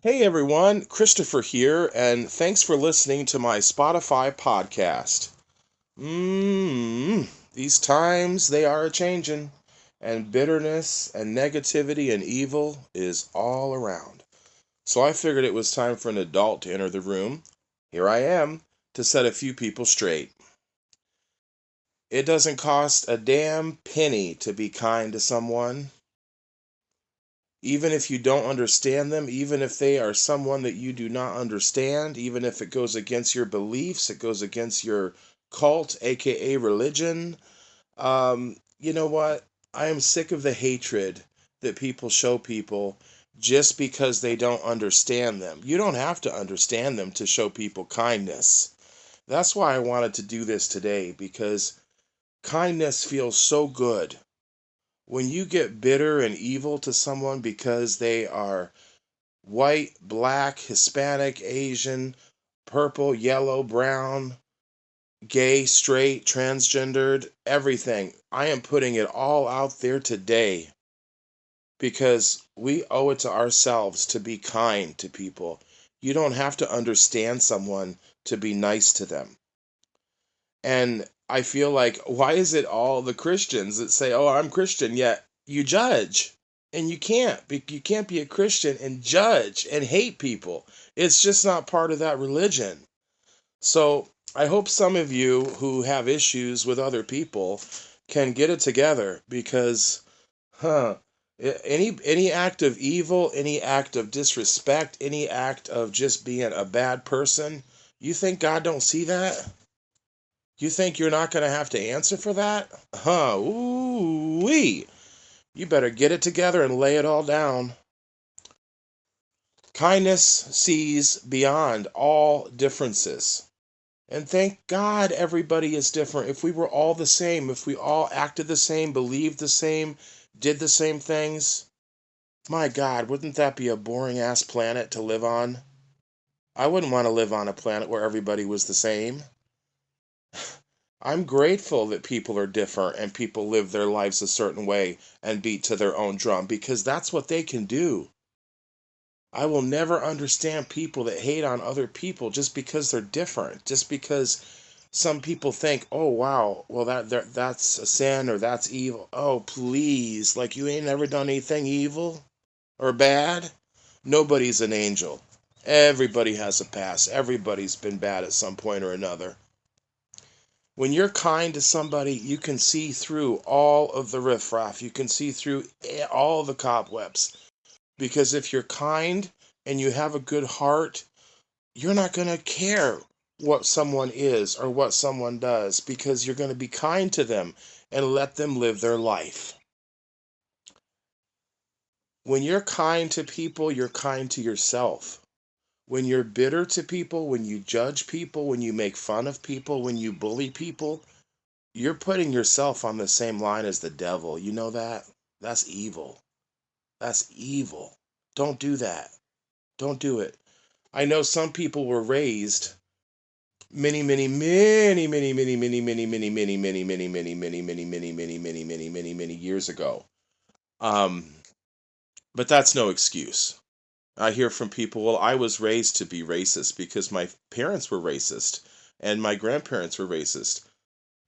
Hey everyone, Christopher here, and thanks for listening to my Spotify podcast. These times they are a changin', and bitterness and negativity and evil is all around. So I figured it was time for an adult to enter the room. Here I am to set a few people straight. It doesn't cost a damn penny to be kind to someone. Even if you don't understand them, even if they are someone that you do not understand, even if it goes against your beliefs, it goes against your cult, aka religion. You know what? I am sick of the hatred that people show people just because they don't understand them. You don't have to understand them to show people kindness. That's why I wanted to do this today, because kindness feels so good. When you get bitter and evil to someone because they are white, black, Hispanic, Asian, purple, yellow, brown, gay, straight, transgendered, everything, I am putting it all out there today because we owe it to ourselves to be kind to people. You don't have to understand someone to be nice to them. And I feel like, why is it all the Christians that say, "Oh, I'm Christian," yet you judge? And you can't be a Christian and judge and hate people. It's just not part of that religion. So I hope some of you who have issues with other people can get it together, because, huh, any act of evil, any act of disrespect, any act of just being a bad person, you think God don't see that? You think you're not going to have to answer for that? Huh, ooh-wee. You better get it together and lay it all down. Kindness sees beyond all differences. And thank God everybody is different. If we were all the same, if we all acted the same, believed the same, did the same things, my God, wouldn't that be a boring ass planet to live on? I wouldn't want to live on a planet where everybody was the same. I'm grateful that people are different and people live their lives a certain way and beat to their own drum, because that's what they can do. I will never understand people that hate on other people just because they're different, just because some people think, "Oh wow, well that's a sin or that's evil." Oh, please, like, you ain't never done anything evil or bad? Nobody's an angel. Everybody has a past. Everybody's been bad at some point or another. When you're kind to somebody, you can see through all of the riffraff. You can see through all the cobwebs. Because if you're kind and you have a good heart, you're not going to care what someone is or what someone does, because you're going to be kind to them and let them live their life. When you're kind to people, you're kind to yourself. When you're bitter to people, when you judge people, when you make fun of people, when you bully people, you're putting yourself on the same line as the devil. You know that? That's evil. That's evil. Don't do that. Don't do it. I know some people were raised many, many, many, many, many, many, many, many, many, many, many, many, many, many, many, many, many, many, many, many years ago. Um, but that's no excuse. I hear from people, well, I was raised to be racist because my parents were racist and my grandparents were racist.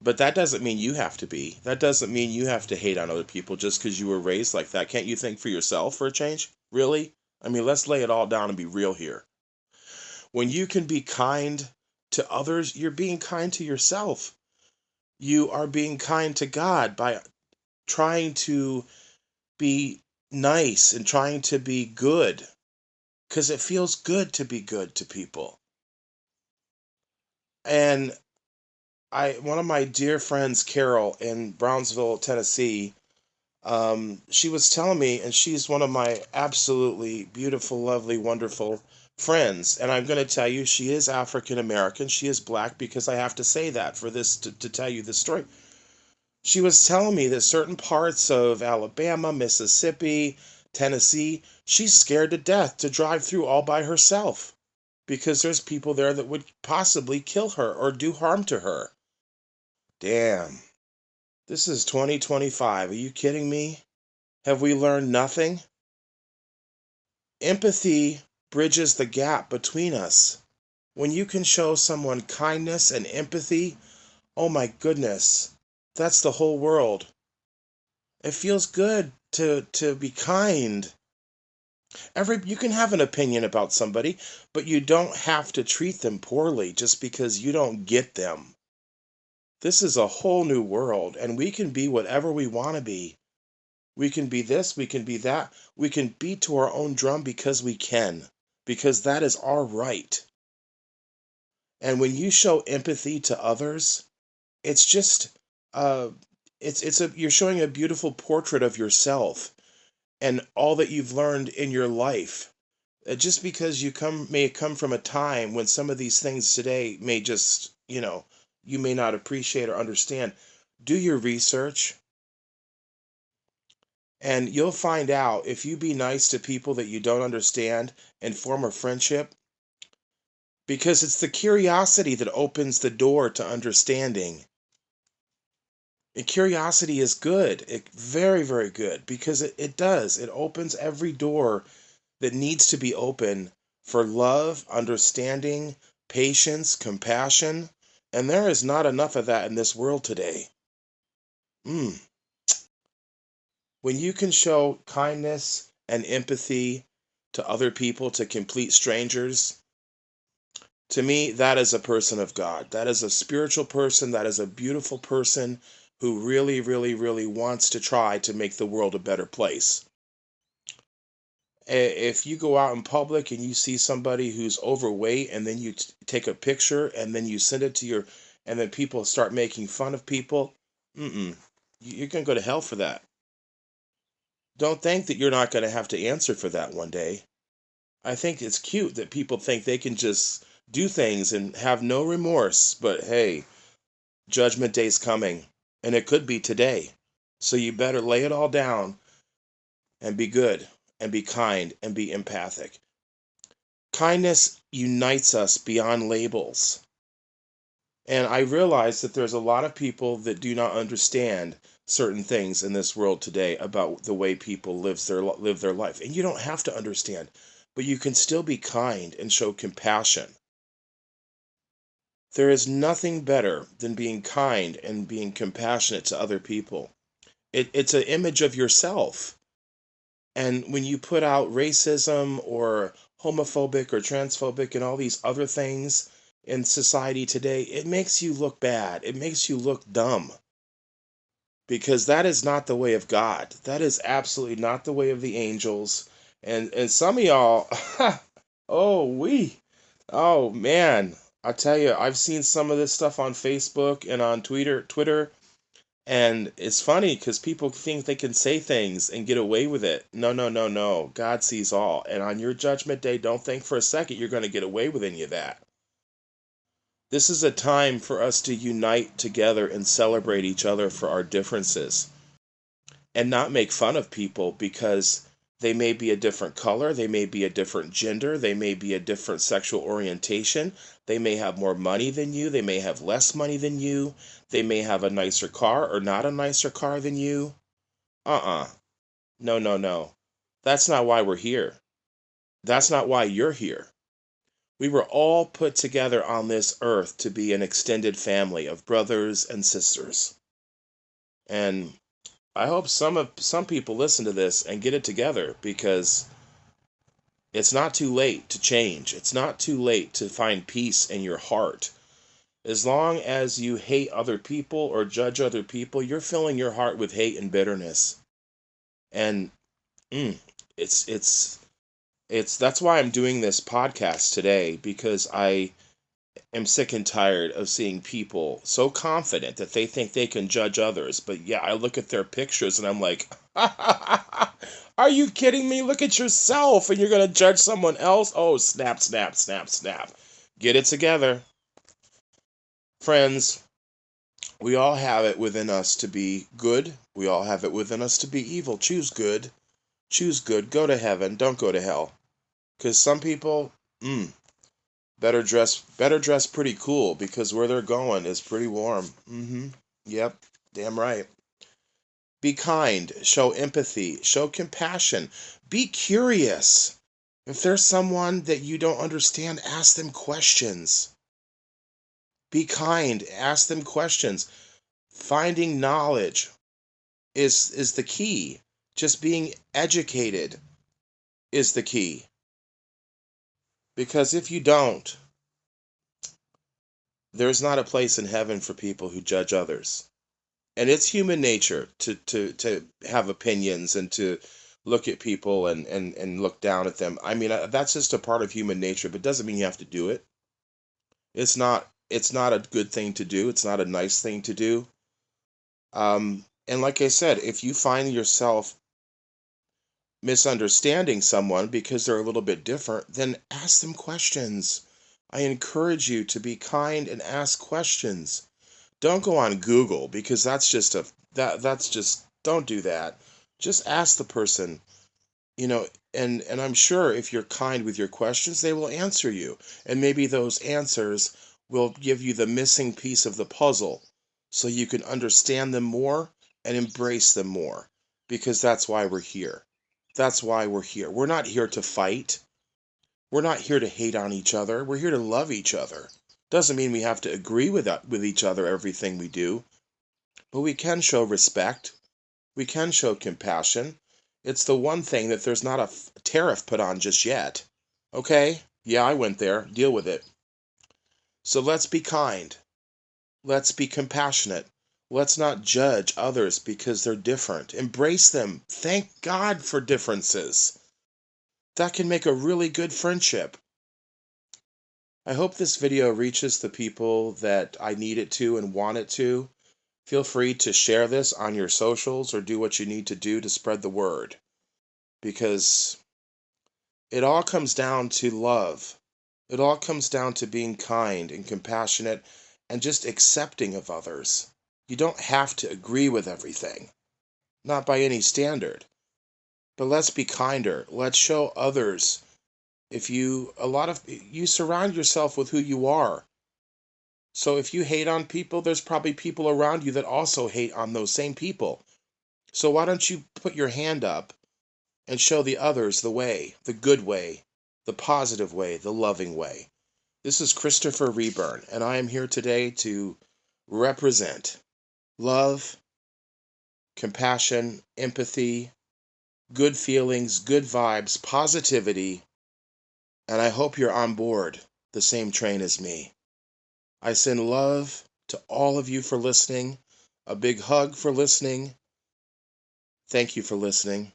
But that doesn't mean you have to be. That doesn't mean you have to hate on other people just because you were raised like that. Can't you think for yourself for a change? Really? I mean, let's lay it all down and be real here. When you can be kind to others, you're being kind to yourself. You are being kind to God by trying to be nice and trying to be good, because it feels good to be good to people. And one of my dear friends, Carol, in Brownsville, Tennessee, she was telling me, and she's one of my absolutely beautiful, lovely, wonderful friends. And I'm going to tell you, she is African American. She is black, because I have to say that for this to tell you this story. She was telling me that certain parts of Alabama, Mississippi, Tennessee, she's scared to death to drive through all by herself, because there's people there that would possibly kill her or do harm to her. Damn. This is 2025. Are you kidding me? Have we learned nothing? Empathy bridges the gap between us. When you can show someone kindness and empathy, oh my goodness, that's the whole world. It feels good to be kind. You can have an opinion about somebody, but you don't have to treat them poorly just because you don't get them. This is a whole new world, and we can be whatever we want to be. We can be this, we can be that. We can beat to our own drum because we can, because that is our right. And when you show empathy to others, it's just uh you're showing a beautiful portrait of yourself and all that you've learned in your life. Just because may come from a time when some of these things today may just, you may not appreciate or understand. Do your research, and you'll find out if you be nice to people that you don't understand and form a friendship, because it's the curiosity that opens the door to understanding. And curiosity is good, very, very good, because it does. It opens every door that needs to be open for love, understanding, patience, compassion, and there is not enough of that in this world today. Mm. When you can show kindness and empathy to other people, to complete strangers, to me, that is a person of God. That is a spiritual person. That is a beautiful person who really, really, really wants to try to make the world a better place. If you go out in public and you see somebody who's overweight and then you take a picture and then you send it and then people start making fun of people, you're going to go to hell for that. Don't think that you're not going to have to answer for that one day. I think it's cute that people think they can just do things and have no remorse, but hey, Judgment Day's coming, and it could be today. So you better lay it all down and be good and be kind and be empathic. Kindness unites us beyond labels. And I realize that there's a lot of people that do not understand certain things in this world today about the way people live their life. And you don't have to understand, but you can still be kind and show compassion. There is nothing better than being kind and being compassionate to other people. It's an image of yourself. And when you put out racism or homophobic or transphobic and all these other things in society today, it makes you look bad. It makes you look dumb. Because that is not the way of God. That is absolutely not the way of the angels. And some of y'all, oh man, I tell you, I've seen some of this stuff on Facebook and on Twitter. And it's funny because people think they can say things and get away with it. No, no, no, no. God sees all. And on your judgment day, don't think for a second you're going to get away with any of that. This is a time for us to unite together and celebrate each other for our differences and not make fun of people because they may be a different color, they may be a different gender, they may be a different sexual orientation, they may have more money than you, they may have less money than you, they may have a nicer car or not a nicer car than you. No, no, no. That's not why we're here. That's not why you're here. We were all put together on this earth to be an extended family of brothers and sisters. And I hope some people listen to this and get it together, because it's not too late to change. It's not too late to find peace in your heart. As long as you hate other people or judge other people, you're filling your heart with hate and bitterness. And it's that's why I'm doing this podcast today, because I am sick and tired of seeing people so confident that they think they can judge others. But yeah, I look at their pictures and I'm like, are you kidding me? Look at yourself and you're going to judge someone else? Oh, snap, snap, snap, snap. Get it together. Friends, we all have it within us to be good. We all have it within us to be evil. Choose good. Choose good. Go to heaven. Don't go to hell. Because some people, better dress pretty cool, because where they're going is pretty warm. Yep, damn right. Be kind, show empathy, show compassion, be curious. If there's someone that you don't understand, ask them questions. Be kind, ask them questions. Finding knowledge is the key. Just being educated is the key. Because if you don't, there's not a place in heaven for people who judge others. And it's human nature to have opinions and to look at people and look down at them. I mean, that's just a part of human nature, but doesn't mean you have to do it. It's not a good thing to do. It's not a nice thing to do. And like I said, if you find yourself misunderstanding someone because they're a little bit different, then ask them questions. I encourage you to be kind and ask questions. Don't go on Google because that's just don't do that. Just ask the person, you know, and I'm sure if you're kind with your questions, they will answer you. And maybe those answers will give you the missing piece of the puzzle so you can understand them more and embrace them more because that's why we're here. That's why we're here. We're not here to fight. We're not here to hate on each other. We're here to love each other. Doesn't mean we have to agree with each other everything we do, but we can show respect. We can show compassion. It's the one thing that there's not a tariff put on just yet. Okay? Yeah, I went there. Deal with it. So let's be kind. Let's be compassionate. Let's not judge others because they're different. Embrace them. Thank God for differences. That can make a really good friendship. I hope this video reaches the people that I need it to and want it to. Feel free to share this on your socials or do what you need to do to spread the word. Because it all comes down to love. It all comes down to being kind and compassionate and just accepting of others. You don't have to agree with everything, not by any standard. But let's be kinder. Let's show others. You surround yourself with who you are. So if you hate on people, there's probably people around you that also hate on those same people. So why don't you put your hand up and show the others the way, the good way, the positive way, the loving way. This is Christopher Reburn, and I am here today to represent love, compassion, empathy, good feelings, good vibes, positivity, and I hope you're on board the same train as me. I send love to all of you for listening, a big hug for listening. Thank you for listening.